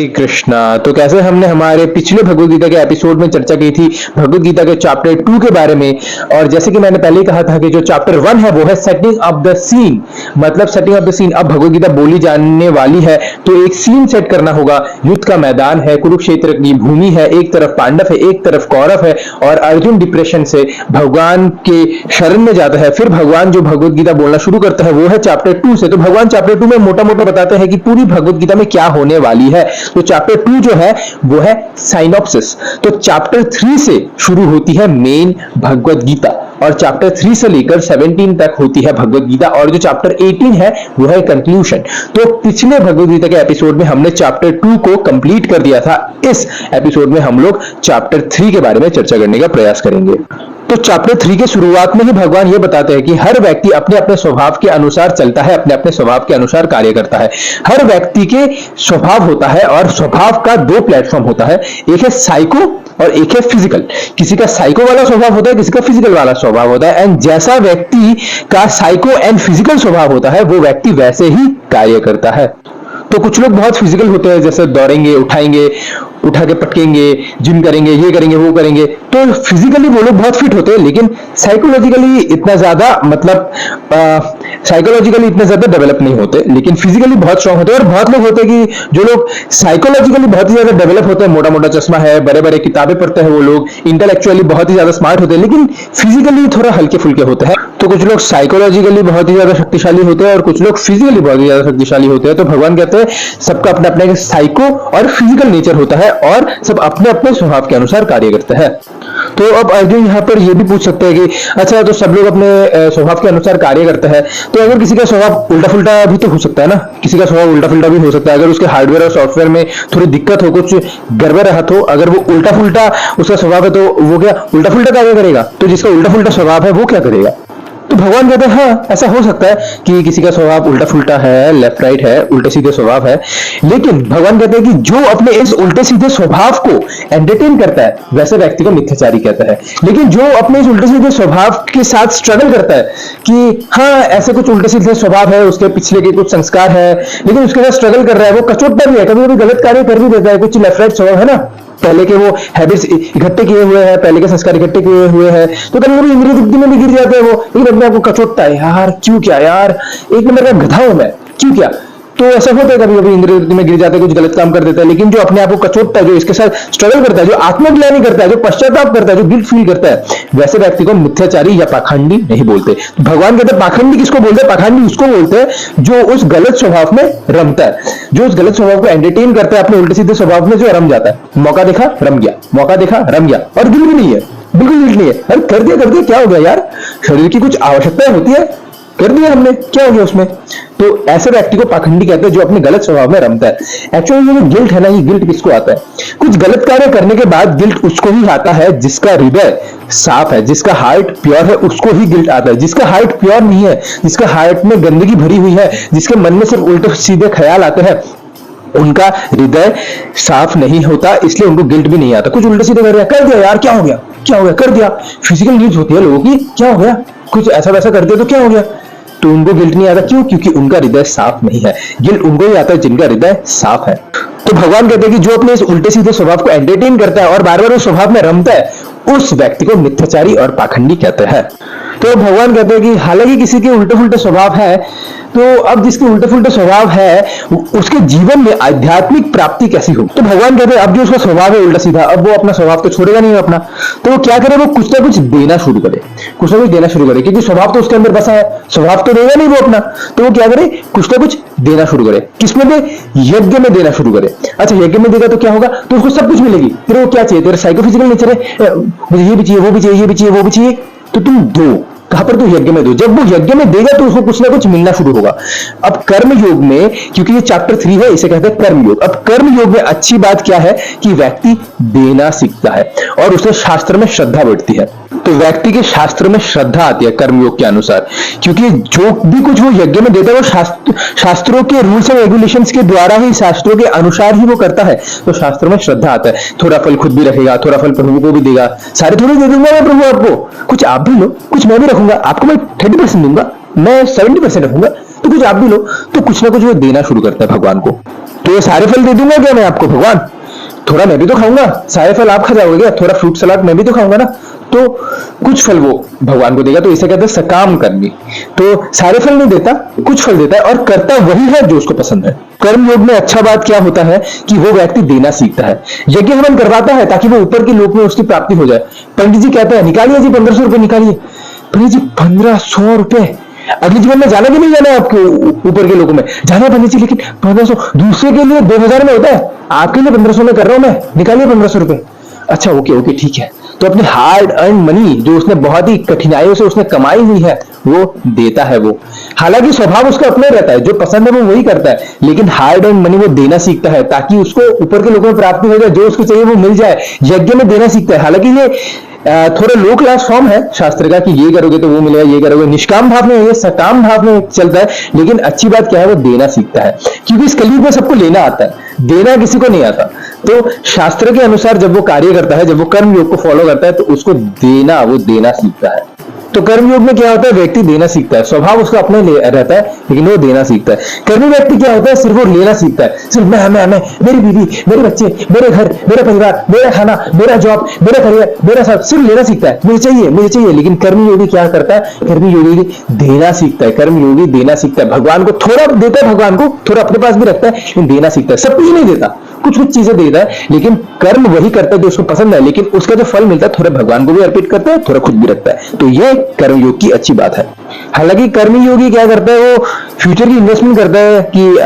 कृष्णा। तो कैसे हमने हमारे पिछले भगवद गीता के एपिसोड में चर्चा की थी भगवद गीता के चैप्टर 2 के बारे में। और जैसे कि मैंने पहले ही कहा था कि जो चैप्टर 1 है वो है सेटिंग ऑफ द सीन, मतलब सेटिंग ऑफ द सीन। अब भगवद गीता बोली जाने वाली है तो एक सीन सेट करना होगा। युद्ध का मैदान है, कुरुक्षेत्र की भूमि है, एक तरफ पांडव है, एक तरफ कौरव है, और अर्जुन डिप्रेशन से भगवान के शरण में जाता है। फिर भगवान जो भगवद गीता बोलना शुरू करता है वो है चैप्टर 2 से। तो भगवान चैप्टर 2 में मोटा मोटा बताते हैं कि पूरी भगवद गीता में क्या होने वाली है। तो चैप्टर 2 जो है वो है साइनॉप्सिस। तो चैप्टर 3 से शुरू होती है मेन भगवद गीता, और चैप्टर 3 से लेकर 17 तक होती है भगवद गीता, और जो चैप्टर 18 है वो है कंक्लूजन। तो पिछले भगवद गीता के एपिसोड में हमने चैप्टर 2 को कंप्लीट कर दिया था। इस एपिसोड में हम लोग चैप्टर 3 के बारे में चर्चा करने का प्रयास करेंगे। तो चैप्टर 3 के शुरुआत में ही भगवान ये बताते हैं कि हर व्यक्ति अपने अपने स्वभाव के अनुसार चलता है, अपने अपने स्वभाव के अनुसार कार्य करता है। हर व्यक्ति के स्वभाव होता है, और स्वभाव का 2 प्लेटफॉर्म होता है, एक है साइको और एक है फिजिकल। किसी का साइको वाला स्वभाव होता है, किसी का फिजिकल वाला स्वभाव होता है। एंड जैसा व्यक्ति का साइको एंड फिजिकल स्वभाव होता है वो व्यक्ति वैसे ही कार्य करता है। तो कुछ लोग बहुत फिजिकल होते हैं, जैसे दौड़ेंगे, उठाएंगे, उठा के पटकेंगे, जिम करेंगे, ये करेंगे, वो करेंगे। तो फिजिकली वो लोग बहुत फिट होते हैं, लेकिन साइकोलॉजिकली इतना ज्यादा साइकोलॉजिकली इतने ज्यादा डेवलप नहीं होते, लेकिन फिजिकली बहुत स्ट्रांग होते हैं। और बहुत लोग होते हैं कि जो लोग साइकोलॉजिकली बहुत ही ज्यादा डेवलप होते हैं, मोटा मोटा चश्मा है, बड़े बड़े किताबें पढ़ते हैं, वो लोग इंटेलेक्चुअली बहुत ही ज्यादा स्मार्ट होते हैं, लेकिन फिजिकली थोड़ा हल्के फुल्के होते हैं। तो कुछ लोग साइकोलॉजिकली बहुत ही ज्यादा शक्तिशाली होते हैं और कुछ लोग फिजिकली बहुत ही ज्यादा शक्तिशाली होते हैं। तो भगवान कहते हैं सबका अपना अपना साइको और फिजिकल नेचर होता है, और सब अपने अपने स्वभाव के अनुसार कार्य करते हैं। तो अब अर्जुन यहाँ पर यह भी पूछ सकते हैं कि अच्छा, तो सब लोग अपने स्वभाव के अनुसार कार्य करते हैं, तो अगर किसी का स्वभाव उल्टा फुल्टा भी तो हो सकता है ना। किसी का स्वभाव उल्टा फुल्टा भी हो सकता है। अगर उसके हार्डवेयर और सॉफ्टवेयर में थोड़ी दिक्कत हो, कुछ गड़बड़ रहा, तो अगर वो उल्टा फुल्टा उसका स्वभाव है तो वो क्या उल्टा फुल्टा कार्य करेगा? तो जिसका उल्टा फुल्टा स्वभाव है वो क्या करेगा? तो भगवान कहते हैं हाँ, ऐसा हो सकता है कि किसी का स्वभाव उल्टा फुल्टा है, लेफ्ट राइट है, उल्टे सीधे स्वभाव है, लेकिन भगवान कहते हैं कि जो अपने इस उल्टे सीधे स्वभाव को एंटरटेन करता है वैसे व्यक्ति को मिथ्याचारी कहता है। लेकिन जो अपने इस उल्टे सीधे स्वभाव के साथ स्ट्रगल करता है कि हाँ ऐसे कुछ उल्टे सीधे स्वभाव है, उसके पिछले के कुछ संस्कार है, लेकिन उसके साथ स्ट्रगल कर रहा है, वो कचोटता भी है, कभी कभी गलत कार्य कर भी देता है, कुछ लेफ्ट राइट स्वभाव है ना, पहले के वो हैबिट्स इकट्ठे किए हुए हैं, पहले के संस्कार इकट्ठे किए हुए हैं, तो कभी कभी इंद्रिय तृप्ति में भी गिर जाते हैं वो, लेकिन अपने आप को कचोटता है, यार क्यों, क्या यार, एक नंबर का गधा हूं मैं, क्यों क्या। तो ऐसा होता है कभी कभी इंद्रिय तृप्ति में गिर जाते हैं, कुछ गलत काम कर देता है, लेकिन जो अपने आप को कचोटता है, जो इसके साथ स्ट्रगल करता है, जो आत्मग्लानि करता है, जो पश्चाताप करता है, जो गिल्ट फील करता है, वैसे व्यक्ति को मिथ्याचारी या पाखंडी नहीं बोलते। भगवान कहते हैं पाखंडी किसको बोलते हैं? पाखंडी उसको बोलते हैं जो उस गलत स्वभाव में रमता है, जो उस गलत स्वभाव को एंटरटेन करता है, अपने उल्टे सीधे स्वभाव में जो रम जाता है। मौका देखा रम गया, मौका देखा रम गया, और गिल्ट भी नहीं है, बिल्कुल गिल्ट नहीं है। अरे कर दिया क्या हो गया यार, शरीर की कुछ आवश्यकताएं होती है, कर दिया हमने, क्या हो गया उसमें। तो ऐसे व्यक्ति को पाखंडी कहते हैं जो अपने गलत स्वभाव में रमता है। एक्चुअली ये गिल्ट है ना, ये गिल्ट किसको आता है? कुछ गलत कार्य करने के बाद गिल्ट उसको ही आता है जिसका हृदय साफ है, जिसका हार्ट प्योर है, उसको ही गिल्ट आता है। जिसका हार्ट प्योर नहीं है, जिसका हार्ट में गंदगी भरी हुई है, जिसके मन में सिर्फ उल्टे सीधे ख्याल आते हैं, उनका हृदय साफ नहीं होता, इसलिए उनको गिल्ट भी नहीं आता। कुछ उल्टे सीधे कर दिया यार, क्या हो गया, क्या हो गया, कर दिया। फिजिकल नीड्स होती है लोगों की, क्या हो गया, कुछ ऐसा वैसा कर दिया तो क्या हो गया, तो उनको गिल्ट नहीं आता। क्यों? क्योंकि उनका हृदय साफ नहीं है। गिल्ट उनको ही आता है जिनका हृदय साफ है। तो भगवान कहते हैं कि जो अपने इस उल्टे सीधे स्वभाव को एंटरटेन करता है और बार बार उस स्वभाव में रमता है, उस व्यक्ति को मिथ्याचारी और पाखंडी कहते हैं। तो भगवान कहते हैं कि हालांकि किसी के उल्टे फुल्टे स्वभाव है, तो अब जिसके उल्टे फुल्टे स्वभाव है उसके जीवन में आध्यात्मिक प्राप्ति कैसी हो। तो भगवान कहते हैं अब जो उसका स्वभाव है उल्टा सीधा, अब वो अपना स्वभाव तो छोड़ेगा नहीं अपना, तो वो क्या करे, वो कुछ ना कुछ देना शुरू करे, कुछ ना कुछ देना शुरू करे, क्योंकि स्वभाव तो उसके अंदर बसा है, स्वभाव तो देगा नहीं वो अपना, तो वो क्या करे, कुछ ना कुछ देना शुरू करे। किसमें दे? यज्ञ में देना शुरू करे। अच्छा, यज्ञ में देगा तो क्या होगा, तो उसको सब कुछ मिलेगी। फिर वो क्या चाहिए, तेरा साइकोफिजिकल नेचर है, मुझे ये भी चाहिए, वो भी चाहिए, ये भी चाहिए, वो भी चाहिए, तो तुम दो। कहां पर? तो यज्ञ में दो। जब वो यज्ञ में देगा तो उसको कुछ ना कुछ मिलना शुरू होगा। अब कर्म योग में, क्योंकि ये चैप्टर 3 है, इसे कहते हैं कर्म योग। अब कर्म योग में अच्छी बात क्या है कि व्यक्ति देना सीखता है और उसे शास्त्र में श्रद्धा बढ़ती है। तो व्यक्ति के शास्त्र में श्रद्धा आती है कर्मयोग के अनुसार, क्योंकि जो भी कुछ वो यज्ञ में देता है वो शास्त्रों के रूल्स एंड रेगुलेशंस के द्वारा ही, शास्त्रों के अनुसार ही वो करता है, तो शास्त्रों में श्रद्धा आता है। थोड़ा फल खुद भी रखेगा, थोड़ा फल प्रभु को भी देगा, सारे थोड़े दे दूंगा मैं प्रभु आपको, कुछ आप भी लो, कुछ मैं भी रखूंगा, आपको मैं 30% दूंगा, मैं 70% रखूंगा, तो कुछ आप भी लो, तो कुछ ना कुछ वो देना शुरू करता है भगवान को। तो ये सारे फल दे दूंगा क्या मैं आपको भगवान? थोड़ा मैं भी तो खाऊंगा, सारे फल आप खा जाओगे क्या? थोड़ा फ्रूट सलाद मैं भी तो खाऊंगा ना। तो कुछ फल वो भगवान को देगा, तो इसे कहते हैं सकाम कर्मी। तो सारे फल नहीं देता, कुछ फल देता है और करता वही है जो उसको पसंद है। कर्म योग में अच्छा बात क्या होता है कि वो व्यक्ति देना सीखता है। यज्ञ हवन करवाता है ताकि वो ऊपर के लोक में उसकी प्राप्ति हो जाए। पंडित जी कहते हैं निकालिए जी 1500 रुपए निकालिए। पंडित जी 1500 रुपए, अगले जीवन में जाना भी नहीं जाना है आपके ऊपर के लोगों में, जाना पंडित जी, लेकिन 1500 दूसरे के लिए 2000 में होता है, आपके लिए 1500 में कर रहा हूं मैं, निकालिए 1500 रुपए। अच्छा ओके ओके ठीक है। तो अपने हार्ड अर्न मनी जो उसने बहुत ही कठिनाइयों से उसने कमाई हुई है वो देता है वो। हालांकि स्वभाव उसका अपना रहता है, जो पसंद है वो वही करता है, लेकिन हार्ड अर्न मनी वो देना सीखता है ताकि उसको ऊपर के लोगों में प्राप्ति हो जाए, जो उसको चाहिए वो मिल जाए। यज्ञ में देना सीखता है। हालांकि ये थोड़ा लो क्लास फॉर्म है शास्त्र का कि ये करोगे तो वो मिलेगा, ये करोगे, निष्काम भाव में, ये सकाम भाव में चलता है। लेकिन अच्छी बात क्या है, वो देना सीखता है, क्योंकि इस कलयुग में सबको लेना आता है, देना किसी को नहीं आता। तो शास्त्र के अनुसार जब वो कार्य करता है, जब वो कर्म योग को फॉलो करता है, तो उसको देना, वो देना सीखता है। तो कर्म योग में क्या होता है, व्यक्ति देना सीखता है, स्वभाव उसका अपने रहता है, लेकिन वो देना सीखता है। कर्मी व्यक्ति क्या होता है, सिर्फ वो लेना सीखता है, सिर्फ मैं, मेरी बीवी, मेरे बच्चे, मेरे घर, मेरा परिवार, मेरा खाना, मेरा जॉब, मेरा करियर, मेरा सब, सिर्फ लेना सीखता है, मुझे चाहिए मुझे चाहिए। लेकिन कर्मी योगी क्या करता है, कर्मी योगी देना सीखता है, कर्म योगी देना सीखता है। भगवान को थोड़ा देता है, भगवान को थोड़ा अपने पास भी रखता है, लेकिन देना सीखता है। सब कुछ नहीं देता, कुछ कुछ चीजें देता है, लेकिन कर्म वही करता है जो उसको पसंद है, लेकिन उसका जो फल मिलता है थोड़ा भगवान को भी अर्पित करता है, थोड़ा खुद भी रखता है। तो ये कर्म योग की अच्छी बात है। हालांकि कर्मी योगी क्या करता है, वो फ्यूचर की इन्वेस्टमेंट करता है कि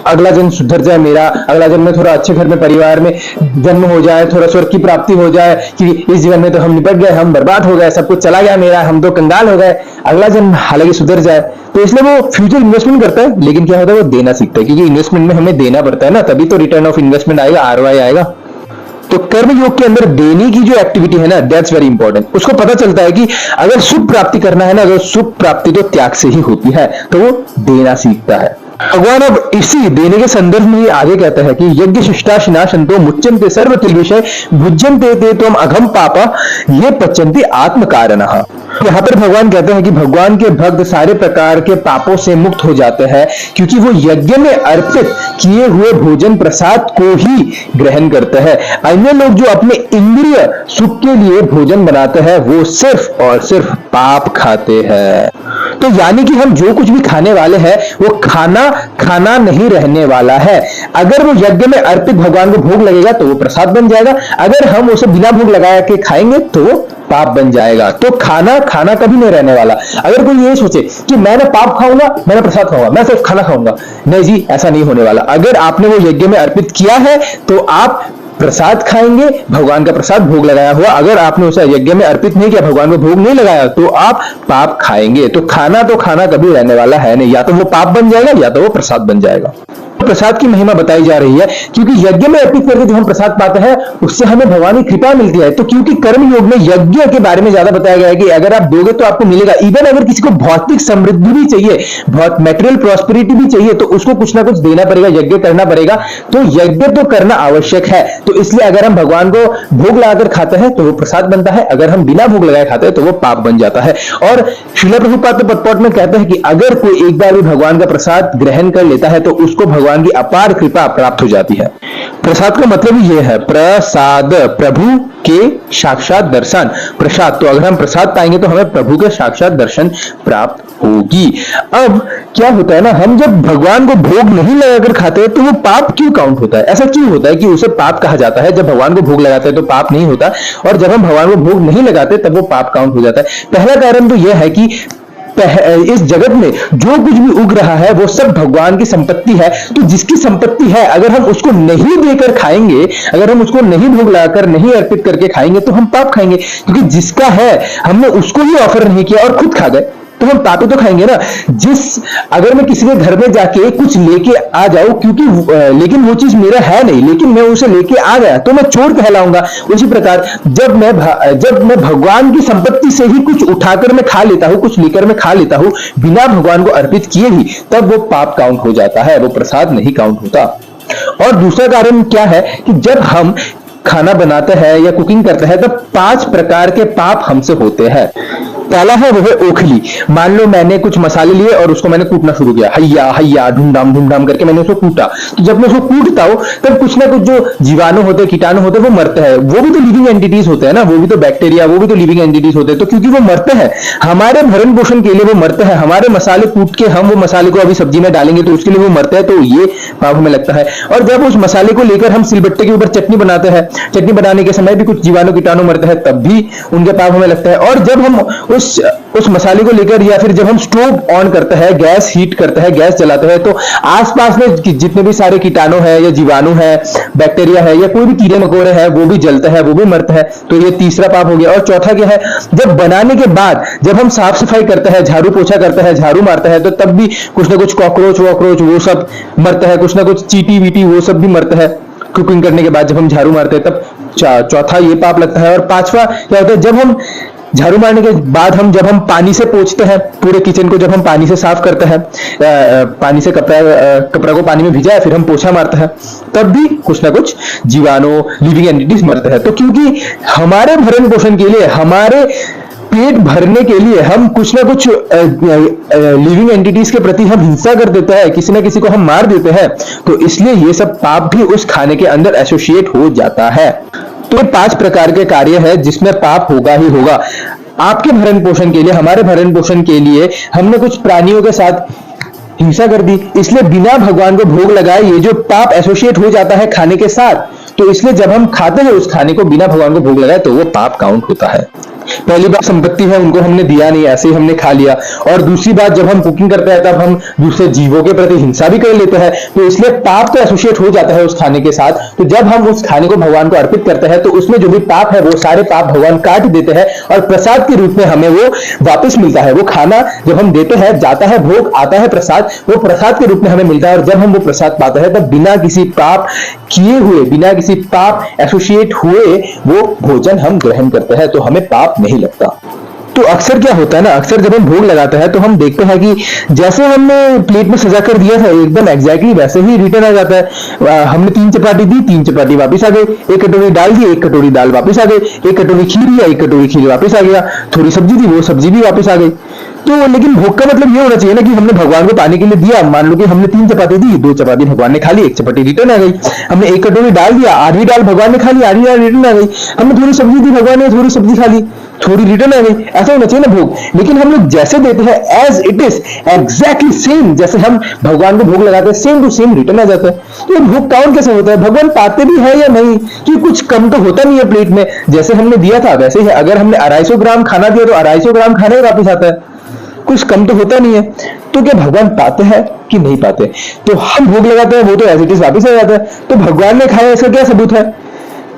अगला जन्म सुधर जाए मेरा, अगला जन्म में थोड़ा अच्छे घर में परिवार में जन्म हो जाए, थोड़ा स्वर्ग की प्राप्ति हो जाए, कि इस जीवन में तो हम निपट गए, हम बर्बाद हो गए, सब कुछ चला गया मेरा, हम तो कंगाल हो गए, अगला जन्म हालांकि सुधर जाए। तो इसलिए वो फ्यूचर इन्वेस्टमेंट करता है, लेकिन क्या होता है, वो देना सीखता है, क्योंकि इन्वेस्टमेंट में हमें देना पड़ता है ना, तभी तो रिटर्न ऑफ इन्वेस्टमेंट आएगा, ROI आएगा। तो कर्म योग के अंदर देने की जो एक्टिविटी है ना, दैट्स वेरी इंपॉर्टेंट। उसको पता चलता है कि अगर सुख प्राप्ति करना है ना, अगर सुख प्राप्ति तो त्याग से ही होती है, तो वो देना सीखता है। भगवान अब इसी देने के संदर्भ में आगे कहता है कि यज्ञ शिष्टाशिनाशंतो मुच्यन्ते सर्व विषय भुज्यन्ते ते त्वम अघम पापा ये पच्यन्ते आत्म कारणः। यहाँ पर भगवान कहते हैं कि भगवान के भक्त सारे प्रकार के पापों से मुक्त हो जाते हैं, क्योंकि वो यज्ञ में अर्पित किए हुए भोजन प्रसाद को ही ग्रहण करते हैं। अन्य लोग जो अपने इंद्रिय सुख के लिए भोजन बनाते हैं, वो सिर्फ और सिर्फ पाप खाते हैं। तो यानी कि हम जो कुछ भी खाने वाले हैं, वो खाना नहीं रहने वाला है। अगर वो यज्ञ में अर्पित भगवान को भोग लगेगा तो वो प्रसाद बन जाएगा, अगर हम उसे बिना भोग लगाया के खाएंगे तो वो पाप बन जाएगा। तो खाना कभी नहीं रहने वाला। अगर कोई ये सोचे कि मैंने पाप खाऊंगा, मैंने प्रसाद खाऊंगा, मैं सिर्फ खाना खाऊंगा, नहीं जी, ऐसा नहीं होने वाला। अगर आपने वो यज्ञ में अर्पित किया है तो आप प्रसाद खाएंगे, भगवान का प्रसाद भोग लगाया हुआ। अगर आपने उसे यज्ञ में अर्पित नहीं किया, भगवान को भोग नहीं लगाया, तो आप पाप खाएंगे। तो खाना कभी रहने वाला है नहीं, या तो वो पाप बन जाएगा या तो वो प्रसाद बन जाएगा। प्रसाद की महिमा बताई जा रही है, क्योंकि यज्ञ में अर्पित करके जो हम प्रसाद पाते हैं उससे हमें भगवान की कृपा मिलती है। तो क्योंकि कर्म योग में यज्ञ के बारे में ज्यादा बताया गया है कि अगर आप दोगे तो आपको मिलेगा। इवन अगर किसी को भौतिक समृद्धि भी चाहिए, बहुत मेटेरियल प्रॉस्पेरिटी भी चाहिए, तो उसको कुछ ना कुछ देना पड़ेगा, यज्ञ करना पड़ेगा। तो यज्ञ तो करना आवश्यक है। तो इसलिए अगर हम भगवान को भोग लगाकर खाते हैं तो वो प्रसाद बनता है, अगर हम बिना भोग लगाए खाते हैं तो वो पाप बन जाता है। और श्रील प्रभुपाद पदपाठ में कहते हैं कि अगर कोई एक बार भी भगवान का प्रसाद ग्रहण कर लेता है तो उसको भगवान की अपार कृपा प्राप्त हो जाती है। प्रसाद का मतलब ही यह है, प्रसाद, प्रभु के साक्षात दर्शन। प्रसाद, तो अगर हम प्रसाद पाएंगे तो हमें प्रभु के साक्षात दर्शन प्राप्त होगी। अब क्या होता है ना, हम जब भगवान को भोग नहीं लगाकर खाते हैं तो वो पाप क्यों काउंट होता है? ऐसा क्यों होता है कि उसे पाप कहा जाता है? जब भगवान को भोग लगाते हैं तो पाप नहीं होता, और जब हम भगवान को भोग नहीं लगाते तब वो पाप काउंट हो जाता है। पहला कारण तो यह है कि इस जगत में जो कुछ भी उग रहा है वो सब भगवान की संपत्ति है। तो जिसकी संपत्ति है, अगर हम उसको नहीं देकर खाएंगे, अगर हम उसको नहीं भोग लगाकर, नहीं अर्पित करके खाएंगे तो हम पाप खाएंगे, क्योंकि जिसका है हमने उसको ही ऑफर नहीं किया और खुद खा गए, तो हम पापी तो खाएंगे ना। अगर मैं किसी के घर में जाके कुछ लेके आ जाऊं, क्योंकि लेकिन वो चीज मेरा है नहीं, लेकिन मैं उसे लेके आ गया तो मैं चोर कहलाऊंगा। उसी प्रकार जब मैं भगवान की संपत्ति से ही कुछ उठाकर मैं खा लेता हूं, कुछ लेकर मैं खा लेता हूं बिना भगवान को अर्पित किए ही, तब वो पाप काउंट हो जाता है, वो प्रसाद नहीं काउंट होता। और दूसरा कारण क्या है कि जब हम खाना बनाते हैं या कुकिंग करते हैं तो 5 प्रकार के पाप हमसे होते हैं। पहला है वो है ओखली। मान लो मैंने कुछ मसाले लिए और उसको मैंने कूटना शुरू किया, हैया हैया ढूंढाम करके मैंने उसको कूटा। तो जब मैं उसको कूटता हूं तब कुछ ना कुछ जो जीवाणु होते, कीटाणु होते, वो मरते हैं। वो भी तो लिविंग एंटिटीज होते हैं ना, वो भी तो बैक्टीरिया, वो भी तो लिविंग एंटिटीज होते हैं। तो क्योंकि वो मरते हैं, हमारे भरण पोषण के लिए वो मरते हैं, हमारे मसाले कूट के हम वो मसाले को अभी सब्जी में डालेंगे तो उसके लिए वो मरते हैं, तो ये पाप हमें लगता है। और जब उस मसाले को लेकर हम सिलबट्टे के ऊपर चटनी बनाते हैं, चटनी बनाने के समय भी कुछ जीवाणु कीटाणु मरते हैं, तब भी उनके पाप हमें लगता है। और जब हम उस मसाले को लेकर या फिर जब हम स्टोव ऑन करते हैं, गैस हीट करते हैं, गैस जलाते हैं, तो आसपास में जितने भी सारे कीटाणु है या जीवाणु है, बैक्टीरिया है या कोई भी कीड़े मकोड़े हैं, वो भी जलते हैं, वो भी मरते हैं। तो ये तीसरा पाप हो गया। और चौथा क्या है, जब बनाने के बाद जब हम साफ सफाई करते हैं, झाड़ू पोछा करते हैं, झाड़ू मारते हैं, तो तब भी कुछ ना कुछ कॉकरोच वॉकरोच वो सब मरते हैं, कुछ ना कुछ चीटी वीटी वो सब भी मरते हैं। कुकिंग करने के बाद जब हम झाड़ू मारते हैं तब चौथा ये पाप लगता है। और पांचवा क्या होता है, जब हम झाड़ू मारने के बाद जब हम पानी से पोंछते हैं पूरे किचन को, जब हम पानी से साफ करते हैं, पानी से कपड़ा को पानी में भिजाया फिर हम पोछा मारते हैं, तब भी कुछ ना कुछ जीवाणु लिविंग एंटिटीज मरते हैं। तो क्योंकि हमारे भरण पोषण के लिए, हमारे पेट भरने के लिए हम कुछ ना कुछ लिविंग एंटिटीज के प्रति हम हिंसा कर देते हैं, किसी ना किसी को हम मार देते हैं, तो इसलिए ये सब पाप भी उस खाने के अंदर एसोसिएट हो जाता है। तो ये 5 प्रकार के कार्य है जिसमें पाप होगा ही होगा। आपके भरण पोषण के लिए, हमारे भरण पोषण के लिए हमने कुछ प्राणियों के साथ हिंसा कर दी, इसलिए बिना भगवान को भोग लगाए ये जो पाप एसोसिएट हो जाता है खाने के साथ, तो इसलिए जब हम खाते हैं उस खाने को बिना भगवान को भोग लगाए तो वो पाप काउंट होता है। पहली बात संपत्ति है, उनको हमने दिया नहीं, ऐसे ही हमने खा लिया। और दूसरी बात, जब हम कुकिंग करते हैं तब हम दूसरे जीवों के प्रति हिंसा भी कर लेते हैं, तो इसलिए पाप तो एसोसिएट हो जाता है उस खाने के साथ। तो जब हम उस खाने को भगवान को अर्पित करते हैं तो उसमें जो भी पाप है वो सारे पाप भगवान काट देते हैं और प्रसाद के रूप में हमें वो वापस मिलता है। वो खाना जब हम देते हैं, जाता है भोग, आता है प्रसाद, वो प्रसाद के रूप में हमें मिलता है। और जब हम वो प्रसाद पाते हैं तब बिना किसी पाप किए हुए, बिना किसी पाप एसोसिएट हुए वो भोजन हम ग्रहण करते हैं, तो हमें पाप नहीं लगता। तो अक्सर क्या होता है ना, अक्सर जब हम भोग लगाते हैं तो हम देखते हैं कि जैसे हमने प्लेट में सजा कर दिया था एकदम एग्जैक्टली वैसे ही रिटर्न आ जाता है। हमने 3 चपाती दी, 3 चपाती वापस आ गई, 1 कटोरी दाल दी, 1 कटोरी दाल वापस आ गई, 1 कटोरी खीर दिया, 1 कटोरी खीर वापस आ गया, थोड़ी सब्जी दी, वो सब्जी भी वापस आ गई। तो लेकिन भोग का मतलब ये होना चाहिए ना कि हमने भगवान को पाने के लिए दिया। मान लो कि हमने 3 चपाती दी, 2 चपाती भगवान ने खा ली, 1 चपाती रिटर्न आ गई। हमने 1 कटोरी दाल दिया, आधी दाल भगवान ने खा ली, आधी दाल रिटर्न आ गई। हमने थोड़ी सब्जी दी, भगवान ने थोड़ी सब्जी खा ली, थोड़ी रिटर्न आ गई। ऐसा होना चाहिए ना भोग। लेकिन हम लोग जैसे देते हैं as it is, exactly same जैसे हम भगवान को भोग लगाते हैं, सेम टू सेम रिटर्न आ जाता है। तो ये भोग काउंट कैसे होता है? भगवान पाते भी है या नहीं? कि कुछ कम तो होता नहीं है प्लेट में, जैसे हमने दिया था वैसे ही। अगर हमने 250 ग्राम खाना दिया तो 250 ग्राम खाना ही वापस आता है, कुछ कम तो होता नहीं है। तो क्या भगवान पाते हैं कि नहीं पाते? तो हम भोग लगाते हैं, वो तो एज इट इज वापस आ जाता है। तो भगवान ने खाया, इसका क्या सबूत है?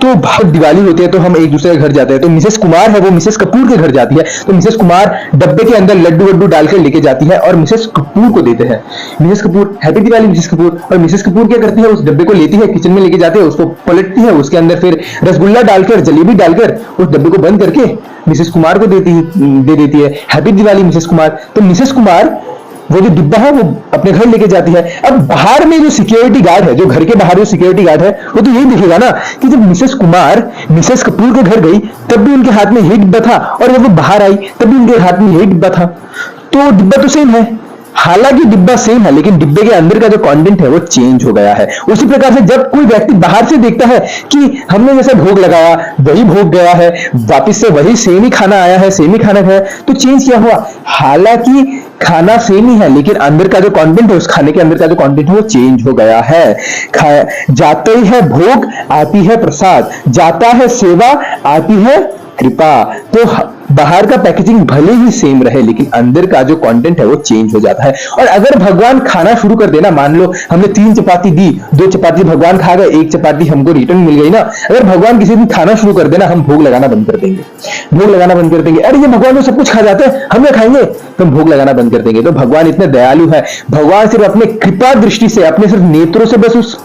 तो बहुत दिवाली होती है तो हम एक दूसरे के घर जाते हैं। तो मिसेस कुमार है वो मिसेस कपूर के घर जाती है, तो मिसेस कुमार डब्बे के अंदर लड्डू वड्डू डालकर लेके जाती है और मिसेस कपूर को देते हैं। Mrs Kapoor, happy Diwali Mrs Kapoor. और मिसेस कपूर क्या करती है, उस डब्बे को लेती है, किचन में लेके जाती है, उसको पलटती है, उसके अंदर फिर रसगुल्ला डालकर, जलेबी डालकर उस डब्बे को बंद करके मिसेस कुमार को दे देती है, हैप्पी दिवाली मिसेस कुमार। तो मिसेस कुमार वो जो डिब्बा है वो अपने घर लेके जाती है। अब बाहर में जो सिक्योरिटी गार्ड है, जो घर के बाहर जो सिक्योरिटी गार्ड है, वो तो यही देखेगा ना कि जब मिसेस कुमार मिसेस कपूर के घर गई तब भी उनके हाथ में यही डिब्बा था, और जब वो बाहर आई तब भी उनके हाथ में यही डिब्बा था। तो डिब्बा तो सेम है, हालांकि डिब्बा सेम है लेकिन डिब्बे के अंदर का जो कंटेंट है वो चेंज हो गया है। उसी प्रकार से जब कोई व्यक्ति बाहर से देखता है कि हमने जैसे भोग लगाया वही भोग गया है, वापस से वही सेम ही खाना आया है, सेम ही खाना खाया, तो चेंज क्या हुआ? हालांकि खाना सेम ही है लेकिन अंदर का जो कंटेंट है, उस खाने के अंदर का जो कंटेंट है वो चेंज हो गया है। जाता ही है भोग, आती है प्रसाद, जाता है सेवा, आती है कृपा। तो बाहर का पैकेजिंग भले ही सेम रहे लेकिन अंदर का जो कंटेंट है वो चेंज हो जाता है। और अगर भगवान खाना शुरू कर देना, मान लो हमने 3 चपाती दी, 2 चपाती भगवान खा गए, 1 चपाती हमको रिटर्न मिल गई ना, अगर भगवान किसी दिन खाना शुरू कर देना, हम भोग लगाना बंद कर देंगे, भोग लगाना बंद कर देंगे। अरे ये भगवान तो सब कुछ खा जाते हैं, हम क्या खाएंगे? तो हम भोग लगाना बंद कर देंगे। तो भगवान इतने दयालु है, भगवान सिर्फ अपने कृपा दृष्टि से, अपने सिर्फ नेत्रों से बस उस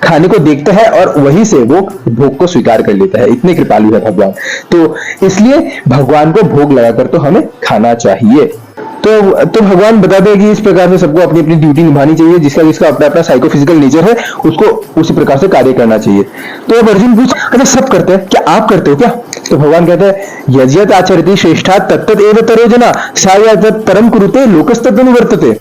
खाने को देखता है और वहीं से वो भोग को स्वीकार कर लेता है। इतने कृपालु है भगवान। तो इसलिए भगवान को भोग लगाकर तो हमें खाना चाहिए। तो भगवान बताते हैं कि इस प्रकार से सबको अपनी अपनी ड्यूटी निभानी चाहिए, जिसका जिसका अपना अपना साइकोफिजिकल नेचर है उसको उसी प्रकार से कार्य करना चाहिए। तो अब अर्जुन पूछ, अच्छा सब करते हैं, क्या आप करते हो क्या? तो भगवान कहते हैं यज्ञत आचरति श्रेष्ठा तत्तत एव तरोजना सा परम कुरुते लोकस्तत् अनुवर्तते।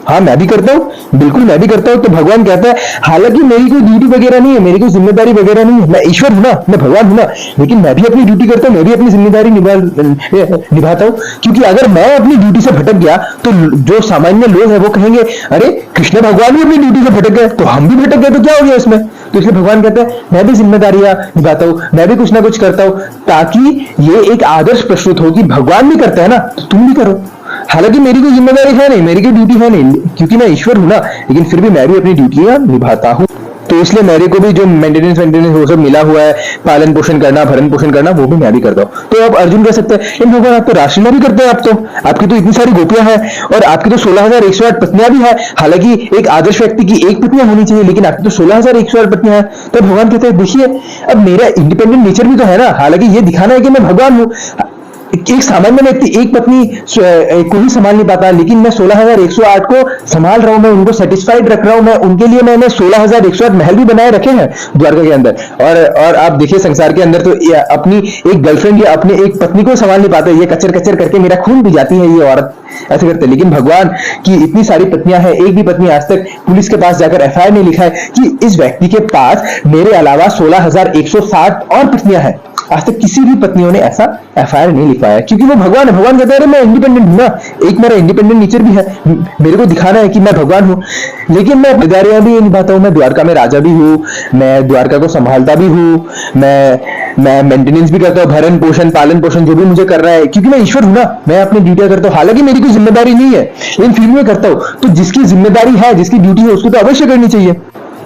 हाँ मैं भी करता हूँ, बिल्कुल मैं भी करता हूँ। तो भगवान कहता है हालांकि मेरी कोई ड्यूटी वगैरह नहीं है, मेरी कोई जिम्मेदारी वगैरह नहीं है, मैं ईश्वर हूं ना, मैं भगवान हूं ना, लेकिन मैं भी अपनी ड्यूटी करता हूँ, मैं भी अपनी जिम्मेदारी निभाता हूँ। क्योंकि अगर मैं अपनी ड्यूटी से भटक गया तो जो सामान्य लोग हैं वो कहेंगे अरे कृष्ण भगवान भी अपनी ड्यूटी से भटक गए, तो हम भी भटक गए, तो क्या हो गया इसमें? तो इसलिए भगवान कहते हैं मैं भी जिम्मेदारियां निभाता हूँ, मैं भी कुछ ना कुछ करता हूँ, ताकि ये एक आदर्श प्रस्तुत हो कि भगवान भी करते हैं ना तो तुम भी करो। हालांकि मेरी कोई जिम्मेदारी है नहीं, मेरी कोई ड्यूटी है नहीं, क्योंकि मैं ईश्वर हूं ना, लेकिन फिर भी मैं भी अपनी ड्यूटियां निभाता हूं। तो इसलिए मेरे को भी जो मेंटेनेंस वो सब मिला हुआ है, पालन पोषण करना, भरण पोषण करना, वो भी मैं भी करता हूँ। तो अब अर्जुन कह सकते हैं इन भगवान आप तो रासलीला भी करते हैं, आप तो आपकी तो इतनी सारी गोपियां हैं और आपकी तो 16,108 पत्नियां भी है। हालांकि एक आदर्श व्यक्ति की एक पत्नियां होनी चाहिए, लेकिन आपकी तो 16,108 पत्नियां हैं। तो भगवान कहते हैं देखिए अब मेरा इंडिपेंडेंट नेचर भी तो है ना, हालांकि ये दिखाना है कि मैं भगवान हूँ। एक सामान्य व्यक्ति एक पत्नी को ही संभाल नहीं पाता, लेकिन मैं 16,108 को संभाल रहा हूं, मैं उनको सेटिस्फाइड रख रहा हूं, मैं उनके लिए मैंने 16,108 महल भी बनाए रखे हैं द्वारका के अंदर। और आप देखिए संसार के अंदर तो अपनी एक गर्लफ्रेंड या अपनी एक पत्नी को संभाल नहीं पाते, ये कचर कचर करके मेरा खून भी जाती है ये औरत, ऐसे करते। लेकिन भगवान की इतनी सारी पत्नियां हैं, एक भी पत्नी आज तक पुलिस के पास जाकर एफआईआर नहीं लिखा है कि इस व्यक्ति के पास मेरे अलावा 16,160 और पत्नियां हैं। आज तक किसी भी पत्नियों ने ऐसा एफआईआर नहीं लिखवाया, क्योंकि वो भगवान है। भगवान कहते हैं मैं इंडिपेंडेंट हूं ना, एक मेरा इंडिपेंडेंट नेचर भी है, मेरे को दिखाना है कि मैं भगवान हूं, लेकिन मैं जिम्मेदारियां भी निभाता हूं। मैं द्वारका में राजा भी हूं, मैं द्वारका को संभालता भी हूं, मैं मेंटेनेंस भी करता हूं, भरण पोषण पालन पोषण जो भी मुझे कर रहा है, क्योंकि मैं ईश्वर हूं ना, मैं अपनी ड्यूटियां करता हूं। हालांकि मेरी कोई जिम्मेदारी नहीं है, लेकिन फिर भी मैं करता हूं। तो जिसकी जिम्मेदारी है, जिसकी ड्यूटी है, उसको तो अवश्य करनी चाहिए।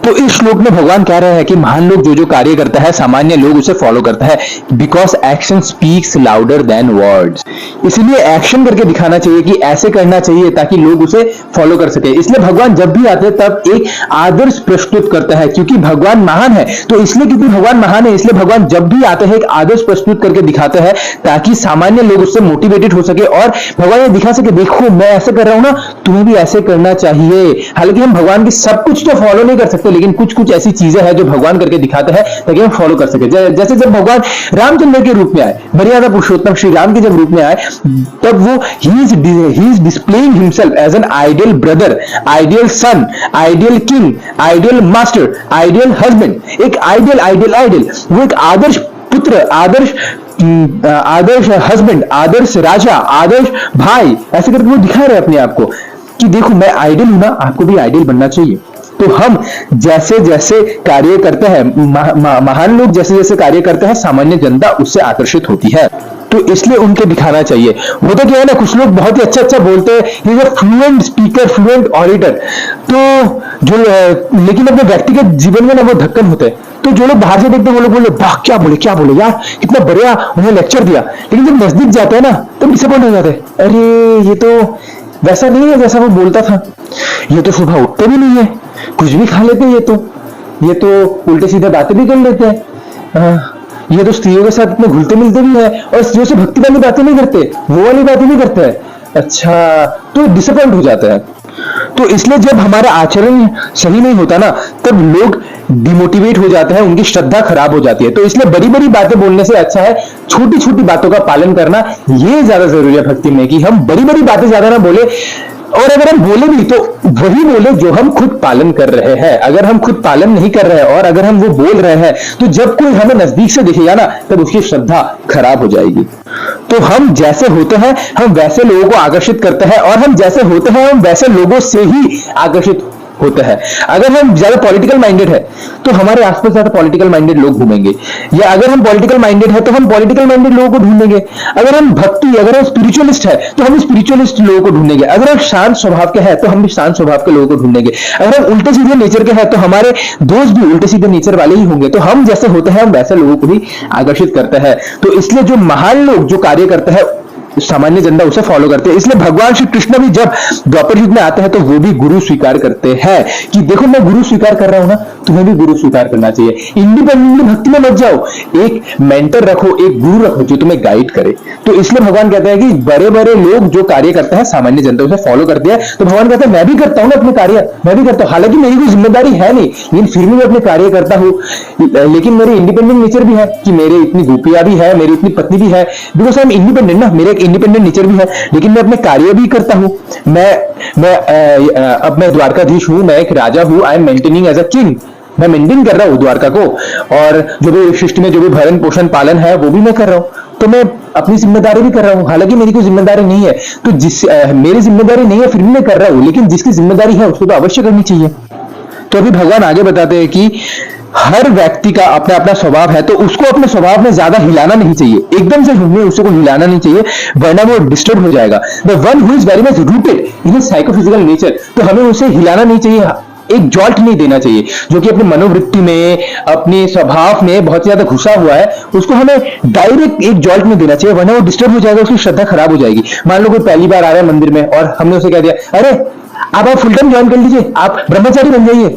तो इस श्लोक में भगवान कह रहे हैं कि महान लोग जो जो कार्य करता है, सामान्य लोग उसे फॉलो करता है, because action speaks louder than words. इसलिए एक्शन करके दिखाना चाहिए कि ऐसे करना चाहिए ताकि लोग उसे फॉलो कर सके। इसलिए भगवान जब भी आते हैं तब एक आदर्श प्रस्तुत करता है, क्योंकि भगवान महान है। तो इसलिए क्योंकि भगवान महान है, इसलिए भगवान जब भी आते हैं एक आदर्श प्रस्तुत करके दिखाते हैं, ताकि सामान्य लोग उससे मोटिवेटेड हो सके और भगवान ये दिखा सके देखो मैं ऐसे कर रहा हूं ना, तुम्हें भी ऐसे करना चाहिए। हालांकि हम भगवान की सब कुछ तो फॉलो नहीं कर सकते, लेकिन कुछ कुछ ऐसी चीजें हैं जो भगवान करके दिखाते हैं ताकि हम फॉलो कर सके। जैसे जब भगवान रामचंद्र के रूप में आए, मर्यादा पुरुषोत्तम श्री राम के जब रूप में आए, तब वो ही is displaying himself as an ideal brother, ideal son, ideal king, ideal master, ideal husband, एक आइडियल वो एक आदर्श पुत्र, आदर्श हस्बैंड, आदर्श राजा, आदर्श भाई, ऐसे करके वो दिखा रहे अपने आप को कि देखो मैं आइडियल हूं ना, आपको भी आइडियल बनना चाहिए। तो हम जैसे जैसे कार्य करते हैं, महान लोग जैसे जैसे कार्य करते हैं, सामान्य जनता उससे आकर्षित होती है। तो इसलिए उनके दिखाना चाहिए। वो तो क्या है ना, कुछ लोग बहुत ही अच्छा बोलते हैं, he is a fluent speaker, fluent auditor, तो जो लेकिन अपने व्यक्तिगत जीवन में ना वो धक्कन होते हैं। तो जो लोग बाहर से देखते हैं वो लोग बोले वाह क्या बोले यार, कितना बढ़िया उन्हें लेक्चर दिया, लेकिन जब नजदीक जाते हैं ना तब डिसअपॉइंट हो जाते हैं, अरे ये तो वैसा नहीं है जैसा वो बोलता था, ये तो सुबह उठते भी नहीं है, कुछ भी खा लेते हैं, ये तो उल्टे सीधे बातें भी कर लेते हैं, ये तो स्त्रियों के साथ इतने घुलते मिलते भी है और स्त्रियों से भक्ति वाली बातें नहीं करते, वो वाली बातें नहीं करते हैं। अच्छा, तो डिसअपॉइंट हो जाता है। तो इसलिए जब हमारा आचरण सही नहीं होता ना, तब लोग डिमोटिवेट हो जाते हैं, उनकी श्रद्धा खराब हो जाती है। तो इसलिए बड़ी बड़ी बातें बोलने से अच्छा है छोटी छोटी बातों का पालन करना, ये ज्यादा जरूरी है भक्ति में, कि हम बड़ी बड़ी बातें ज्यादा ना बोले, और अगर हम बोले भी तो वही बोले जो हम खुद पालन कर रहे हैं। अगर हम खुद पालन नहीं कर रहे हैं और अगर हम वो बोल रहे हैं, तो जब कोई हमें नजदीक से दिखेगा ना, तब उसकी श्रद्धा खराब हो जाएगी। तो हम जैसे होते हैं हम वैसे लोगों को आकर्षित करते हैं, और हम जैसे होते हैं हम वैसे लोगों से ही आकर्षित होता है। अगर हम ज्यादा पॉलिटिकल माइंडेड है तो हमारे आसपास ज्यादा पॉलिटिकल माइंडेड लोग घूमेंगे, या अगर हम पॉलिटिकल माइंडेड है तो हम पॉलिटिकल माइंडेड लोगों को ढूंढेंगे। अगर हम स्पिरिचुअलिस्ट है तो हम स्पिरिचुअलिस्ट लोगों को ढूंढेंगे। अगर हम शांत स्वभाव के हैं तो हम भी शांत स्वभाव के लोगों को ढूंढेंगे। अगर हम उल्टे सीधे नेचर के हैं तो हमारे दोस्त भी उल्टे सीधे नेचर वाले ही होंगे। तो हम जैसे होते हैं हम वैसे लोगों को भी आकर्षित करते हैं। तो इसलिए जो महान लोग जो कार्य करते हैं सामान्य जनता उसे फॉलो करते हैं। इसलिए भगवान श्री कृष्ण भी जब द्वापर युग में आते हैं तो वो भी गुरु स्वीकार करते हैं कि देखो मैं गुरु स्वीकार कर रहा हूं ना, तुम्हें भी गुरु स्वीकार करना चाहिए। इंडिपेंडेंटली भक्ति में मत जाओ, एक मेंटर रखो, एक गुरु रखो जो तुम्हें गाइड करे। तो इसलिए भगवान कहते हैं कि बड़े बड़े लोग जो कार्य करते हैं सामान्य जनता उसे फॉलो करती है। तो भगवान कहते हैं मैं भी करता हूं ना अपने कार्य, मैं भी करता हूं, हालांकि मेरी कोई जिम्मेदारी है नहीं, लेकिन फिर भी मैं अपने कार्य करता हूं। लेकिन मेरे इंडिपेंडेंट नेचर भी है कि मेरे इतनी गोपियां भी है, मेरी इतनी पत्नी भी है, बिकॉज आई एम इंडिपेंडेंट ना, मेरे एक इंडिपेंडेंट नेचर भी है, लेकिन मैं अपने कार्य भी करता हूं। अब मैं द्वारकाधीश हूं, मैं एक राजा हूं, I am maintaining as a king, मैं मेंटेन कर रहा हूं द्वारका को, और जो भी सृष्टि में जो भी भरण पोषण पालन है वो भी मैं कर रहा हूं। तो मैं अपनी जिम्मेदारी भी कर रहा हूं, हालांकि मेरी कोई जिम्मेदारी नहीं है, तो मेरी जिम्मेदारी नहीं है फिर भी मैं कर रहा हूं, लेकिन जिसकी जिम्मेदारी है उसको तो अवश्य करनी चाहिए। तो अभी भगवान आगे बताते हैं कि हर व्यक्ति का अपना अपना स्वभाव है, तो उसको अपने स्वभाव में ज्यादा हिलाना नहीं चाहिए, एकदम से झूमने उसको हिलाना नहीं चाहिए, वरना वो डिस्टर्ब हो जाएगा। The one who is very much rooted in psychophysical nature, तो हमें उसे हिलाना नहीं चाहिए, एक जॉल्ट नहीं देना चाहिए। जो कि अपनी मनोवृत्ति में, अपने स्वभाव में बहुत ज्यादा घुसा हुआ है, उसको हमें डायरेक्ट एक जॉल्ट नहीं देना चाहिए, वरना वो डिस्टर्ब हो जाएगा, उसकी श्रद्धा खराब हो जाएगी। मान लो कोई पहली बार आ रहा है मंदिर में और हमने उसे कह दिया अरे आप फुल टाइम ज्वाइन कर लीजिए, आप ब्रह्मचारी बन जाइए।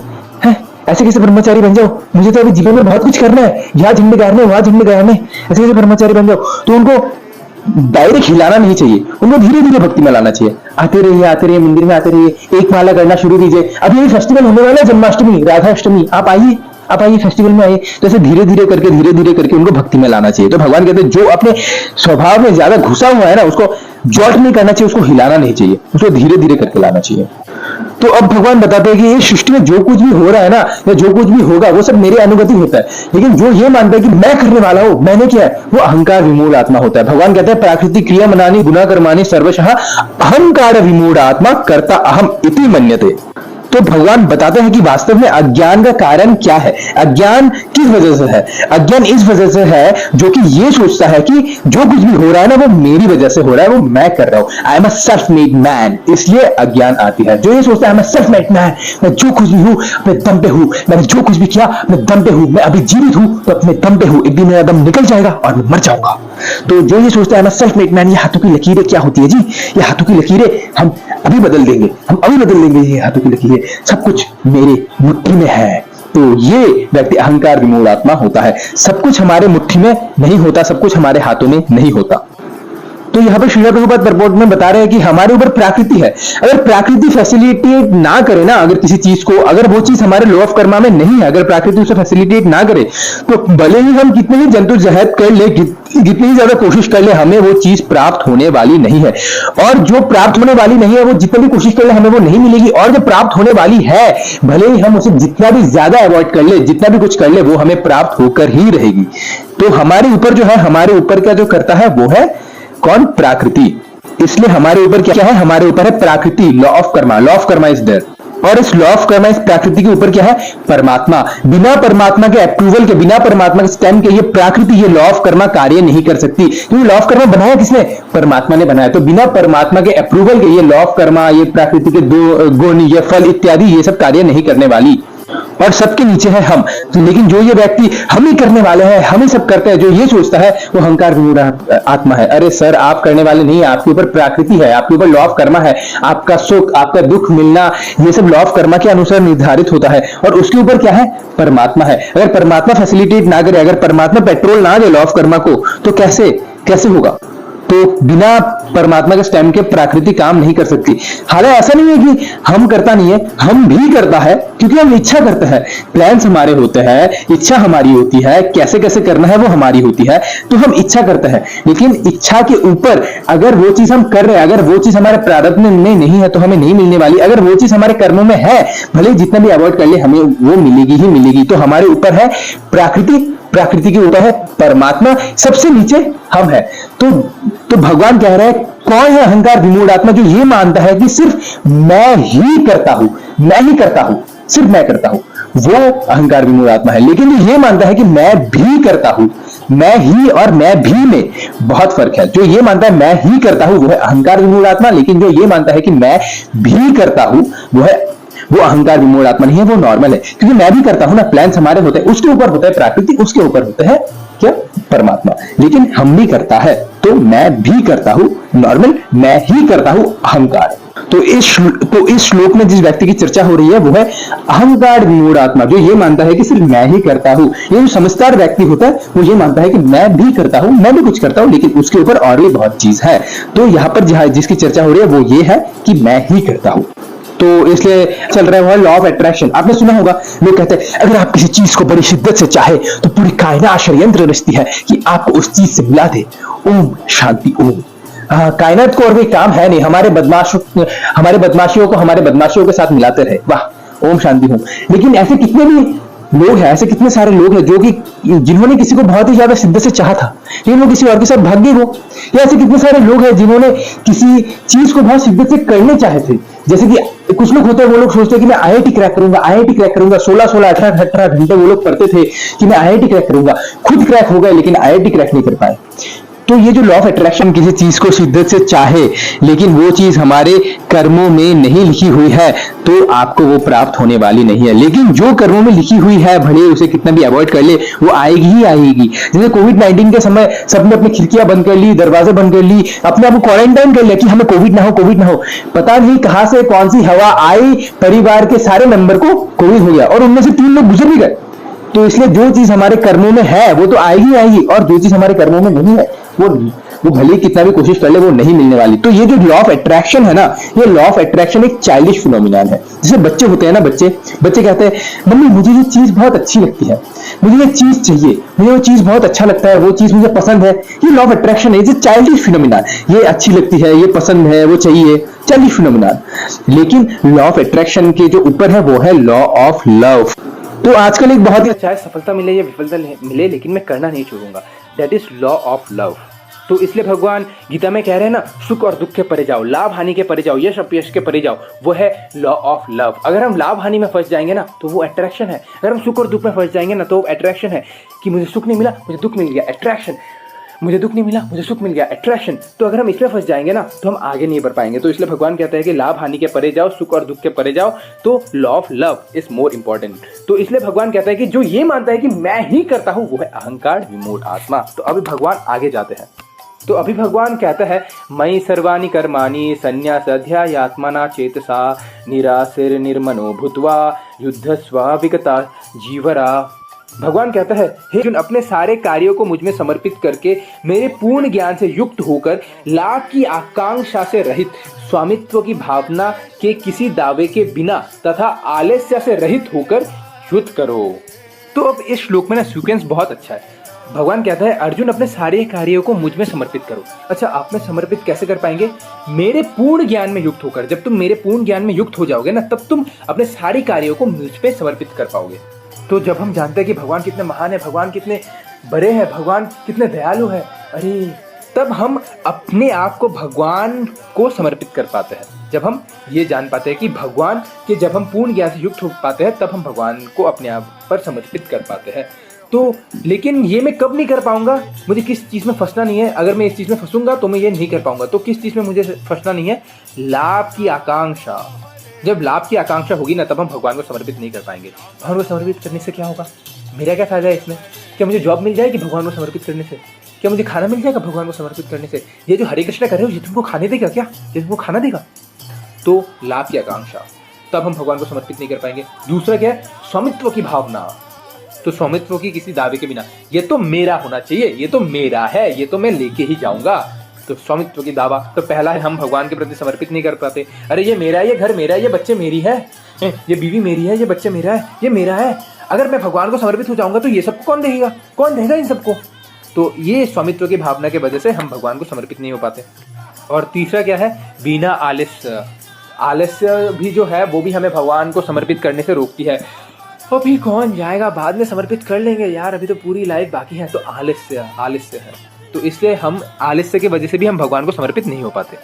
ऐसे कैसे ब्रह्मचारी बन जाओ, मुझे तो अभी जीवन में बहुत कुछ करना है, यहाँ झंडे गाड़ने वहां झंडे गाड़ने, ऐसे कैसे ब्रह्मचारी बन जाओ। तो उनको डायरेक्ट हिलाना नहीं चाहिए, उनको धीरे धीरे भक्ति में लाना चाहिए। आते रहिए मंदिर में, आते रहिए, एक माला करना शुरू कीजिए। अभी ये फेस्टिवल होने वाला है, जन्माष्टमी, राधाष्टमी, आप आइए फेस्टिवल में आइए। तो ऐसे धीरे धीरे करके उनको भक्ति में लाना चाहिए। तो भगवान कहते हैं जो अपने स्वभाव में ज्यादा घुसा हुआ है ना, उसको जॉल्ट नहीं करना चाहिए, उसको हिलाना नहीं चाहिए, उसको धीरे धीरे करके लाना चाहिए। तो अब भगवान बताते हैं कि ये सृष्टि में जो कुछ भी हो रहा है ना, या जो कुछ भी होगा वो सब मेरे अनुगति होता है, लेकिन जो ये मानता है कि मैं करने वाला हूं, मैंने किया है, वो अहंकार विमूढ़ आत्मा होता है। भगवान कहते हैं प्राकृतिक क्रिया मनानी गुना कर्माणी सर्वशः अहंकार विमूढ़ आत्मा कर्ता अहम इति मन्यते। तो भगवान बताते हैं कि वास्तव में अज्ञान का कारण क्या है, अज्ञान किस वजह से है। अज्ञान इस वजह से है जो कि ये सोचता है कि जो कुछ भी हो रहा है ना वो मेरी वजह से हो रहा है, वो मैं कर रहा हूं, I am a self made man, इसलिए अज्ञान आती है। जो ये सोचता है I am a self made man, मैं जो कुछ भी हूं अपने दम पे हूं, मैंने जो कुछ भी किया अपने दम पे हूं, मैं अभी जीवित हूं तो अपने दम पे हूं, एक दिन मेरा दम निकल जाएगा और मैं मर जाऊंगा। तो जो ये सोचता है I am a self made man, ये हाथों की लकीरें क्या होती है जी, ये हाथों की लकीरें हम अभी बदल देंगे, ये हाथों की लकीरें, सब कुछ मेरे मुट्ठी में है। तो ये व्यक्ति अहंकार विमूढ़ आत्मा होता है। सब कुछ हमारे मुट्ठी में नहीं होता, सब कुछ हमारे हाथों में नहीं होता। तो यहाँ पर श्रील प्रभुपाद प्रपोर्ट में बता रहे हैं कि हमारे ऊपर प्रकृति है, अगर प्रकृति फैसिलिटेट ना करे ना, अगर किसी चीज को, अगर वो चीज हमारे लॉ ऑफ कर्मा में नहीं है, अगर प्रकृति उसे फैसिलिटेट ना करे, तो भले ही हम कितने ही जद्दोजहद कर ले, जितनी ही ज्यादा कोशिश कर ले, हमें वो चीज प्राप्त होने वाली नहीं है। और जो प्राप्त होने वाली नहीं है वो जितनी भी कोशिश कर ले हमें वो नहीं मिलेगी, और जो प्राप्त होने वाली है भले ही हम उसे जितना भी ज्यादा अवॉइड कर ले, जितना भी कुछ कर ले, वो हमें प्राप्त होकर ही रहेगी। तो हमारे ऊपर जो है, हमारे ऊपर का जो करता है वो है कौन? प्रकृति। इसलिए हमारे ऊपर क्या है? हमारे ऊपर है प्रकृति, law of karma, law of karma is there. और इस लॉ ऑफ कर्मा, इस प्रकृति के ऊपर क्या है? परमात्मा। बिना परमात्मा के अप्रूवल के, बिना परमात्मा के स्टैम्प के ये प्रकृति, ये लॉ ऑफ कर्मा कार्य नहीं कर सकती, क्योंकि लॉ ऑफ कर्मा बनाया किसने? परमात्मा ने बनाया। तो बिना परमात्मा के अप्रूवल के ये लॉ ऑफ कर्मा, ये प्रकृति के दो गुण, ये फल इत्यादि, ये सब कार्य नहीं करने वाली। और सबके नीचे है हम। लेकिन जो ये व्यक्ति हम ही करने वाले हैं, हम ही सब करते हैं, जो ये सोचता है वो अहंकार विमूढ़ आत्मा है। अरे सर, आप करने वाले नहीं है, आपके ऊपर प्रकृति है, आपके ऊपर लॉ ऑफ कर्मा है। आपका सुख, आपका दुख मिलना, ये सब लॉ ऑफ कर्मा के अनुसार निर्धारित होता है। और उसके ऊपर क्या है? परमात्मा है। अगर परमात्मा फैसिलिटेट ना करे, अगर परमात्मा पेट्रोल ना दे लॉ ऑफ कर्मा को, तो कैसे होगा? तो बिना परमात्मा के स्टैम्प के प्रकृति काम नहीं कर सकती। हालांकि ऐसा नहीं है कि हम करता नहीं है, हम भी करता है, क्योंकि हम इच्छा करते हैं, प्लान्स हमारे होते हैं, इच्छा हमारी होती है, कैसे कैसे करना है वो हमारी होती है, तो हम इच्छा करते हैं। लेकिन इच्छा के ऊपर अगर वो चीज हम कर रहे हैं, अगर वो चीज हमारे प्रारब्ध में नहीं है तो हमें नहीं मिलने वाली। अगर वो चीज हमारे कर्मों में है, भले जितना भी अवॉइड कर ले, हमें वो मिलेगी ही मिलेगी। तो हमारे ऊपर है प्रकृति के ऊपर है परमात्मा, सबसे नीचे हम है। तो भगवान कह रहे हैं कौन है अहंकार विमूढ़ आत्मा? जो ये मानता है कि सिर्फ मैं ही करता हूं, सिर्फ मैं करता हूं, वो अहंकार विमूढ़ आत्मा है। लेकिन ये मानता है कि मैं भी करता हूं, मैं ही और मैं भी में बहुत फर्क है। जो ये मानता है मैं ही करता हूं वो है अहंकार विमूढ़ आत्मा, लेकिन जो ये मानता है कि मैं भी करता हूं वो अहंकार विमूढ़ आत्मा नहीं है, वो नॉर्मल है। क्योंकि मैं भी करता हूं ना, प्लान्स हमारे होते हैं, उसके ऊपर होता है प्रकृति, उसके ऊपर होता है क्या? परमात्मा। लेकिन हम भी करता है, तो मैं भी करता हूं नॉर्मल, मैं ही करता हूं अहंकार। तो इस श्लोक में जिस व्यक्ति की चर्चा हो रही है वो है अहंकार विमूढ़ आत्मा, जो ये मानता है कि सिर्फ मैं ही करता हूं। ये जो समझदार व्यक्ति होता है वो ये मानता है कि मैं भी करता हूं, मैं भी कुछ करता हूं, लेकिन उसके ऊपर और भी बहुत चीज है। तो यहां पर जिसकी चर्चा हो रही है वो ये है कि मैं ही करता हूं। तो इसलिए चल रहा है लॉ ऑफ अट्रैक्शन। आपने सुना होगा, लोग कहते हैं अगर आप किसी चीज को बड़ी शिद्दत से चाहे तो पूरी कायनात षड्यंत्र रचती है कि आपको उस चीज से मिला दे। ओम शांति ओम। कायनात को और कोई काम है नहीं हमारे बदमाशियों को हमारे बदमाशियों के साथ मिलाते रहे। वाह, ओम शांति ओम। लेकिन ऐसे कितने भी लोग हैं, ऐसे कितने सारे लोग हैं जो कि जिन्होंने किसी को बहुत ही ज्यादा शिद्दत से चाहा था लेकिन वो किसी और के साथ भाग गए वो। या ऐसे कितने सारे लोग हैं जिन्होंने किसी चीज को बहुत शिद्दत से करने चाहे थे। जैसे कि कुछ लोग होते हैं, वो लोग सोचते हैं कि मैं आईआईटी क्रैक करूंगा, आईआईटी क्रैक करूंगा। 16-16, 18-18 घंटे वो लोग पढ़ते थे कि मैं आईआईटी क्रैक करूंगा। खुद क्रैक हो गए लेकिन आईआईटी क्रैक नहीं कर पाए। तो ये जो लॉ ऑफ अट्रैक्शन, किसी चीज को शिद्दत से चाहे लेकिन वो चीज हमारे कर्मों में नहीं लिखी हुई है तो आपको वो प्राप्त होने वाली नहीं है। लेकिन जो कर्मों में लिखी हुई है, भले उसे कितना भी अवॉइड कर ले, वो आएगी ही आएगी। जैसे कोविड-19 के समय सबने अपनी खिड़कियां बंद कर ली, दरवाजे बंद कर ली, अपने आप को क्वारंटाइन कर लिया कि हमें कोविड ना हो, कोविड ना हो। पता नहीं कहां से कौन सी हवा आई, परिवार के सारे मेंबर को कोविड हो गया और उनमें से 3 लोग गुजर भी गए। तो इसलिए जो चीज हमारे कर्मों में है वो तो आएगी आएगी, और जो चीज हमारे कर्मों में नहीं है वो भले कितना भी कोशिश कर ले वो नहीं मिलने वाली। तो ये जो लॉ ऑफ अट्रैक्शन है ना, ये लॉ ऑफ अट्रैक्शन एक चाइल्डिश फिनोमिनन है। जैसे बच्चे होते हैं ना, बच्चे कहते हैं मम्मी मुझे ये चीज बहुत अच्छी लगती है, मुझे ये चीज चाहिए, मुझे वो चीज बहुत अच्छा लगता है, वो चीज मुझे पसंद है। ये लॉ ऑफ अट्रैक्शन है, ये चाइल्डिश फिनोमिनन। ये अच्छी लगती है, ये पसंद है, वो चाहिए, चाइल्डिश फिनोमिनन। लेकिन लॉ ऑफ अट्रैक्शन के जो ऊपर है वो है लॉ ऑफ लव। तो आजकल एक बहुत ही चाहे सफलता मिले या विफलता मिले, लेकिन मैं करना नहीं छोड़ूंगा। That is law of love. तो इसलिए भगवान गीता में कह रहे हैं ना, सुख और दुख के परे जाओ, लाभ हानि के परे जाओ, यश अपयश के परे जाओ। वो है लॉ ऑफ लव। अगर हम लाभ हानि में फंस जाएंगे ना तो वो अट्रैक्शन है। अगर हम सुख और दुख में फंस जाएंगे ना तो वो अट्रैक्शन है कि मुझे सुख नहीं मिला, मुझे दुख मिल गया, अट्रैक्शन। मुझे दुख नहीं मिला, मुझे सुख मिल गया, अट्रैक्शन। तो अगर हम इसमें फंस जाएंगे ना तो हम आगे नहीं बढ़ पाएंगे। तो इसलिए भगवान कहते हैं कि लाभ हानि के परे जाओ, सुख और दुख के परे जाओ। तो law of love is more important. तो इसलिए भगवान कहता है कि जो ये मानता है कि मैं ही करता हूं वो है अहंकार विमूढ़ आत्मा। तो अभी भगवान आगे जाते हैं। तो अभी भगवान कहता है मयि सर्वाणि कर्माणि संन्यासाध्यात्मना चेतसा निरासिर निर्मनो भूत्वा युद्धस्व विगता जीवरा। भगवान कहता है हे अर्जुन, अपने सारे कार्यों को मुझ में समर्पित करके मेरे पूर्ण ज्ञान से युक्त होकर लाभ की आकांक्षा से रहित, स्वामित्व की भावना के किसी दावे के बिना तथा आलस्य से रहित होकर युद्ध करो। तो अब इस श्लोक में ना सीक्वेंस बहुत अच्छा है। भगवान कहता है अर्जुन, अपने सारे कार्यों को मुझ में समर्पित करो। अच्छा, आप में समर्पित कैसे कर पाएंगे? मेरे पूर्ण ज्ञान में युक्त होकर। जब तुम मेरे पूर्ण ज्ञान में युक्त हो जाओगे ना, तब तुम अपने सारे कार्यों को मुझ पे समर्पित कर पाओगे। तो जब हम जानते हैं कि भगवान कितने महान है, भगवान कितने बड़े हैं, भगवान कितने दयालु है, अरे तब हम अपने आप को भगवान को समर्पित कर पाते हैं। जब हम ये जान पाते हैं कि भगवान के, जब हम पूर्ण ज्ञान से युक्त हो पाते हैं तब हम भगवान को अपने आप पर समर्पित कर पाते हैं। तो लेकिन ये मैं कब नहीं कर पाऊंगा? मुझे किस चीज़ में फंसना नहीं है। अगर मैं इस चीज़ में फंसूंगा तो मैं ये नहीं कर पाऊंगा। तो किस चीज़ में मुझे फंसना नहीं है? लाभ की आकांक्षा। जब लाभ की आकांक्षा होगी ना तब हम भगवान को समर्पित नहीं कर पाएंगे। भगवान को समर्पित करने से क्या होगा? मेरा क्या फायदा है इसमें? क्या मुझे जॉब मिल जाएगी भगवान को समर्पित करने से? क्या मुझे खाना मिल जाएगा भगवान को समर्पित करने से? ये जो हरे कृष्णा कर रहे हो ये तुमको खाने देगा क्या? ये तुमको खाना देगा? तो लाभ की आकांक्षा, तब हम भगवान को समर्पित नहीं कर पाएंगे। दूसरा क्या है? स्वामित्व की भावना। तो स्वामित्व की किसी दावे के बिना, ये तो मेरा होना चाहिए, ये तो मेरा है, ये तो मैं लेके ही जाऊंगा। तो स्वामित्व की दावा। तो पहला है हम भगवान के प्रति समर्पित नहीं कर पाते। अरे ये मेरा है, ये घर मेरा है, ये बच्चे मेरी है, ये बीवी मेरी है, ये बच्चे मेरा है, ये मेरा है। अगर मैं भगवान को समर्पित हो जाऊंगा तो ये सबको कौन देगा? कौन देगा इन सबको? तो ये स्वामित्व की भावना की वजह से हम भगवान को समर्पित नहीं हो पाते। और तीसरा क्या है? बिना आलस्य। आलस्य भी जो है वो भी हमें भगवान को समर्पित करने से रोकती है। अभी कौन जाएगा, बाद में समर्पित कर लेंगे यार, अभी तो पूरी लाइफ बाकी है। तो आलस्य है। तो इसलिए हम आलस्य की वजह से भी हम भगवान को समर्पित नहीं हो पाते।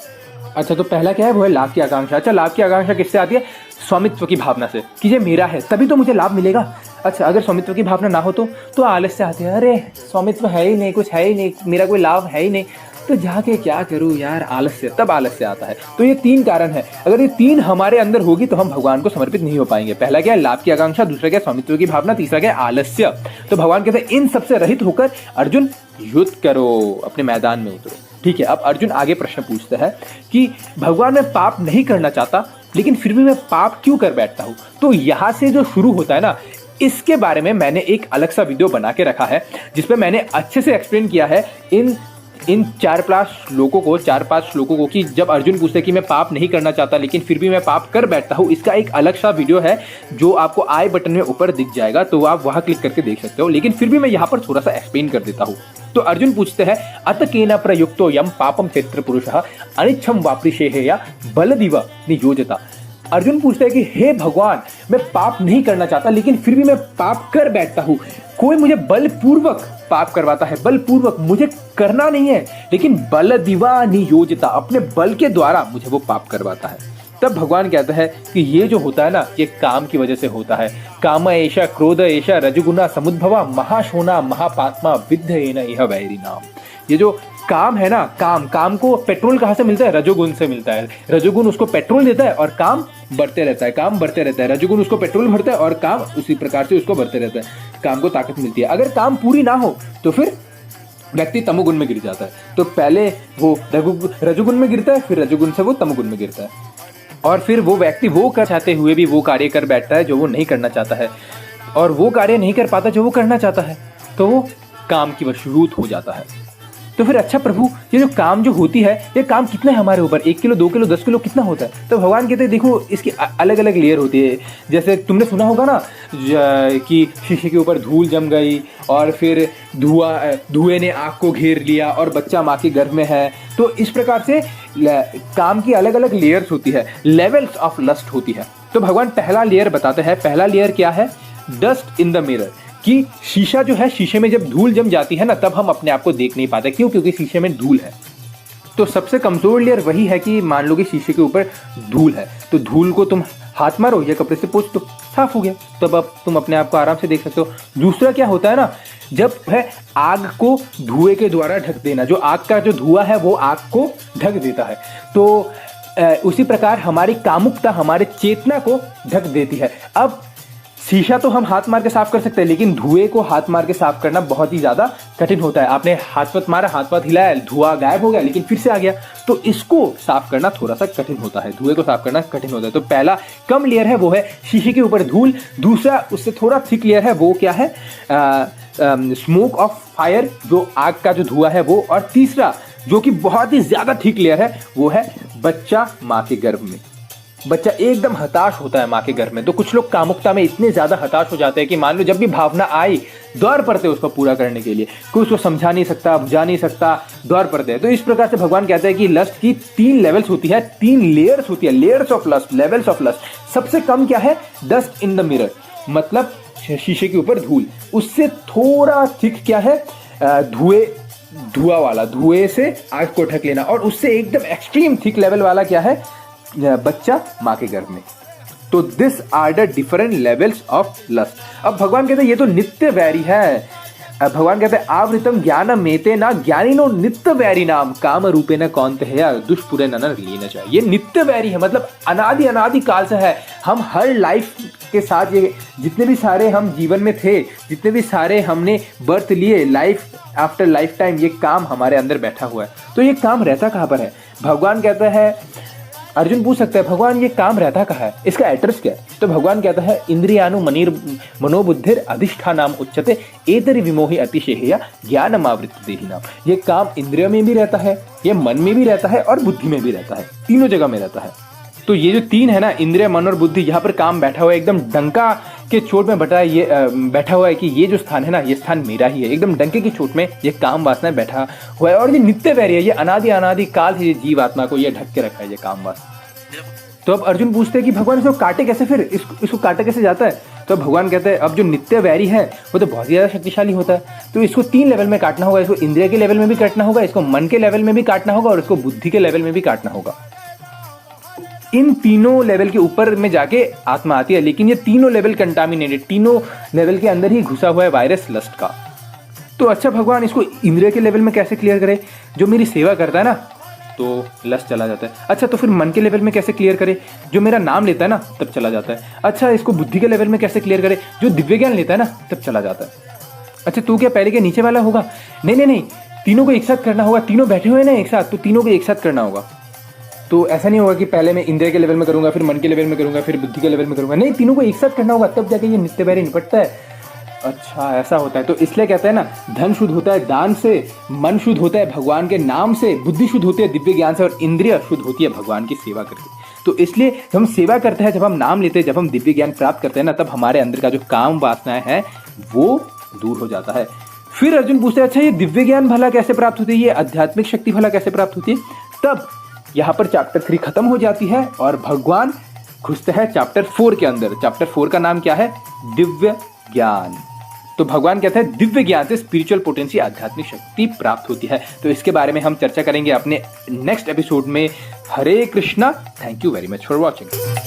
अच्छा, तो पहला क्या है? वो है लाभ की आकांक्षा। अच्छा, लाभ की आकांक्षा किससे आती है? स्वामित्व की भावना से कि ये मेरा है तभी तो मुझे लाभ मिलेगा। अच्छा, अगर स्वामित्व की भावना ना हो तो आलस्य आती है। अरे स्वामित्व है ही नहीं, कुछ है ही नहीं, मेरा कोई लाभ है ही नहीं, तो जाके क्या करूं यार, आलस्य, तब आलस्य आता है। तो ये 3 कारण है, अगर ये 3 हमारे अंदर होगी तो हम भगवान को समर्पित नहीं हो पाएंगे। पहला क्या है, लाभ की आकांक्षा, दूसरा क्या है, स्वामित्व की भावना, तीसरा क्या है, आलस्य। तो भगवान कहते हैं इन सबसे रहित होकर अर्जुन युद्ध करो, अपने मैदान में उतरो। ठीक है, अब अर्जुन आगे प्रश्न पूछते हैं कि भगवान मैं पाप नहीं करना चाहता लेकिन फिर भी मैं पाप क्यों कर बैठता हूं। तो यहां से जो शुरू होता है ना, इसके बारे में मैंने एक अलग सा वीडियो बना के रखा है जिसपे मैंने अच्छे से एक्सप्लेन किया है इन 4-5 श्लोकों को कि जब अर्जुन पूछते कि मैं पाप नहीं करना चाहता लेकिन फिर भी मैं पाप कर बैठता हूं। इसका एक अलग सा वीडियो है जो आपको आई बटन में ऊपर दिख जाएगा, तो आप वहां क्लिक करके देख सकते हो। लेकिन फिर भी मैं यहां पर थोड़ा सा एक्सप्लेन कर देता हूं। तो अर्जुन पूछते हैं अत केन प्रयुक्तो यम पापम क्षेत्र पुरुषः अनिच्छम वापृशेह बलदिव नियोजता। अर्जुन पूछता है कि हे भगवान मैं पाप नहीं करना चाहता लेकिन फिर भी मैं पाप कर बैठता हूं। कोई मुझे बलपूर्वक पाप करवाता है, बलपूर्वक मुझे करना नहीं है लेकिन बलदिवा नियोजता, अपने बल के द्वारा मुझे वो पाप करवाता है। तब भगवान कहता है कि ये जो होता है ना, ये काम की वजह से होता है। काम एषा क्रोध एषा रजगुना समुद्भवा महाशोना महापात्मा विद्धेन इह वैरी नाम। ये जो काम है ना, काम को पेट्रोल कहाँ से मिलता है, रजोगुण से मिलता है। रजोगुण उसको पेट्रोल देता है और काम बढ़ते रहता है, रजोगुण उसको पेट्रोल भरता है और काम उसी प्रकार से उसको बढ़ते रहता है। काम को ताकत मिलती है। अगर काम पूरी ना हो तो फिर व्यक्ति तमोगुण में गिर जाता है। तो पहले वो रजोगुण में गिरता है, फिर रजोगुण से वो तमोगुण में गिरता है और फिर वो व्यक्ति वो कर चाहते हुए भी वो कार्य कर बैठता है जो वो नहीं करना चाहता है और वो कार्य नहीं कर पाता जो वो करना चाहता है, तो वो काम की वशीभूत हो जाता है। तो फिर अच्छा प्रभु, ये जो काम जो होती है, ये काम कितना है हमारे ऊपर, 1 किलो 2 किलो 10 किलो कितना होता है। तो भगवान कहते हैं देखो इसकी अलग अलग लेयर होती है। जैसे तुमने सुना होगा ना कि शीशे के ऊपर धूल जम गई और फिर धुएं ने आँख को घेर लिया और बच्चा माँ के गर्भ में है। तो इस प्रकार से काम की अलग अलग लेयर्स होती है, लेवल्स ऑफ लस्ट होती है। तो भगवान पहला लेयर बताते हैं। पहला लेयर क्या है, डस्ट इन द मिरर, कि शीशा जो है, शीशे में जब धूल जम जाती है ना तब हम अपने आप को देख नहीं पाते। क्यों? क्योंकि शीशे में धूल है। तो सबसे कमजोर लेयर वही है कि मान लो कि शीशे के ऊपर धूल है, तो धूल को तुम हाथ मारो या कपड़े से पोंछ दो, साफ हो गया। तब अब तुम अपने आप को आराम से देख सकते हो। दूसरा क्या होता है ना, जब है आग को धुएं के द्वारा ढक देना, जो आग का जो धुआं है वो आग को ढक देता है। तो उसी प्रकार हमारी कामुकता हमारे चेतना को ढक देती है। अब शीशा तो हम हाथ मार के साफ कर सकते हैं लेकिन धुएं को हाथ मार के साफ करना बहुत ही ज्यादा कठिन होता है। आपने हाथ पत मारा, हाथ पत हिलाया, धुआं गायब हो गया लेकिन फिर से आ गया, तो इसको साफ करना थोड़ा सा कठिन होता है। धुएं को साफ करना कठिन होता है। तो पहला कम लेयर है वो है शीशे के ऊपर धूल। दूसरा उससे थोड़ा थिक लेयर है वो क्या है, स्मोक ऑफ फायर, जो आग का जो धुआं है वो। और तीसरा जो कि बहुत ही ज्यादा थिक लेयर है वो है बच्चा माँ के गर्भ में। बच्चा एकदम हताश होता है माँ के गर्भ में। तो कुछ लोग कामुकता में इतने ज्यादा हताश हो जाते हैं कि मान लो जब भी भावना आई दौड़ पड़ते हैं उसको पूरा करने के लिए। कोई उसको समझा नहीं सकता, बुझा नहीं सकता, दौड़ पड़ते हैं। तो इस प्रकार से भगवान कहते हैं कि लस्ट की 3 लेवल्स होती है, 3 लेयर्स होती है, layers of lust, levels of lust. सबसे कम क्या है, डस्ट इन द मिरर, मतलब शीशे के ऊपर धूल। उससे थोड़ा थिक क्या है, धुआं वाला, धुएं से आग को ढक लेना। और उससे एकदम एक्सट्रीम थिक लेवल वाला क्या है, बच्चा माँ के गर्भ में। तो this are the different levels of lust. अब भगवान कहते हैं ये तो नित्य वैरी है। भगवान कहते हैं आवृतम ज्ञानम मेते ना ज्ञानिनो नित्य वैरी नाम काम रूपे न कौनते है दुष्पुरे न लीना चाहिए। ये नित्य वैरी है, मतलब अनादि काल से है। हम हर लाइफ के साथ, ये जितने भी सारे हम जीवन में थे, जितने भी सारे हमने बर्थ लिए, लाइफ आफ्टर लाइफ टाइम ये काम हमारे अंदर बैठा हुआ है। तो ये काम रहता कहाँ पर है? भगवान कहता है, अर्जुन पूछ सकता है भगवान ये काम रहता कहाँ है, इसका एड्रेस क्या है? तो भगवान कहता है इंद्रियानु मनोबुद्धिर अधिष्ठानाम उच्यते एतरि विमोहि अतिशेहया ज्ञानमावृत्त देहिनाम। ये काम इंद्रियों में भी रहता है, ये मन में भी रहता है और बुद्धि में भी रहता है, तीनों जगह में रहता है। तो ये जो 3 है ना, इंद्रिय मन और बुद्धि, यहाँ पर काम बैठा हुआ है, एकदम डंका के चोट में बैठा है। ये बैठा हुआ है कि ये जो स्थान है ना, ये स्थान मेरा ही है। एकदम डंके की चोट में ये काम वासना बैठा हुआ है और ये नित्य वैरी है। ये अनादि काल से ये जीव आत्मा को ये ढक के रखा है, ये काम वासना। तो अब अर्जुन पूछते हैं कि भगवान इसको काटे कैसे, फिर इसको काटा कैसे जाता है? तो भगवान कहते हैं अब जो नित्य वैरी है वो तो बहुत ज्यादा शक्तिशाली होता है, तो इसको 3 लेवल में काटना होगा। इसको इंद्रिय के लेवल में भी काटना होगा, इसको मन के लेवल में भी काटना होगा और इसको बुद्धि के लेवल में भी काटना होगा। इन तीनों लेवल के ऊपर में जाके आत्मा आती है, लेकिन ये तीनों लेवल कंटामिनेटेड, तीनों लेवल के अंदर ही घुसा हुआ है वायरस लस्ट का। तो अच्छा भगवान, इसको इंद्रिय के लेवल में कैसे क्लियर करे? जो मेरी सेवा करता है ना तो लस्ट चला जाता है। अच्छा, तो फिर मन के लेवल में कैसे क्लियर करे? जो मेरा नाम लेता है ना तब चला जाता है। अच्छा, इसको बुद्धि के लेवल में कैसे क्लियर करे? जो दिव्य ज्ञान लेता है ना तब चला जाता है। अच्छा, तू क्या पहले के नीचे वाला होगा? नहीं नहीं नहीं, तीनों को एक साथ करना होगा। तीनों बैठे हुए ना एक साथ, तो तीनों को एक साथ करना होगा। तो ऐसा नहीं होगा कि पहले मैं इंद्रिय के लेवल में करूंगा, फिर मन के लेवल में करूंगा, फिर बुद्धि के लेवल में करूंगा। नहीं, तीनों को एक साथ करना होगा, तब जाके ये नित्य वैरी निपटता है। अच्छा, ऐसा होता है। तो इसलिए कहते हैं ना, धन शुद्ध होता है दान से, मन शुद्ध होता है भगवान के नाम से, बुद्धि शुद्ध होती है दिव्य ज्ञान से, और इंद्रिय शुद्ध होती है भगवान की सेवा करके। तो इसलिए जब हम सेवा करते हैं, जब हम नाम लेते हैं, जब हम दिव्य ज्ञान प्राप्त करते हैं ना, तब हमारे अंदर का जो काम वासनाएं हैं वो दूर हो जाता है। फिर अर्जुन पूछते हैं, अच्छा ये दिव्य ज्ञान भला कैसे प्राप्त होती है, ये आध्यात्मिक शक्ति भला कैसे प्राप्त होती है? तब यहाँ पर चैप्टर 3 खत्म हो जाती है और भगवान घुसते हैं चैप्टर 4 के अंदर। चैप्टर 4 का नाम क्या है? दिव्य ज्ञान। तो भगवान कहते हैं दिव्य ज्ञान से स्पिरिचुअल पोटेंसी, आध्यात्मिक शक्ति प्राप्त होती है। तो इसके बारे में हम चर्चा करेंगे अपने नेक्स्ट एपिसोड में। Hare Krishna. Thank you very much for watching.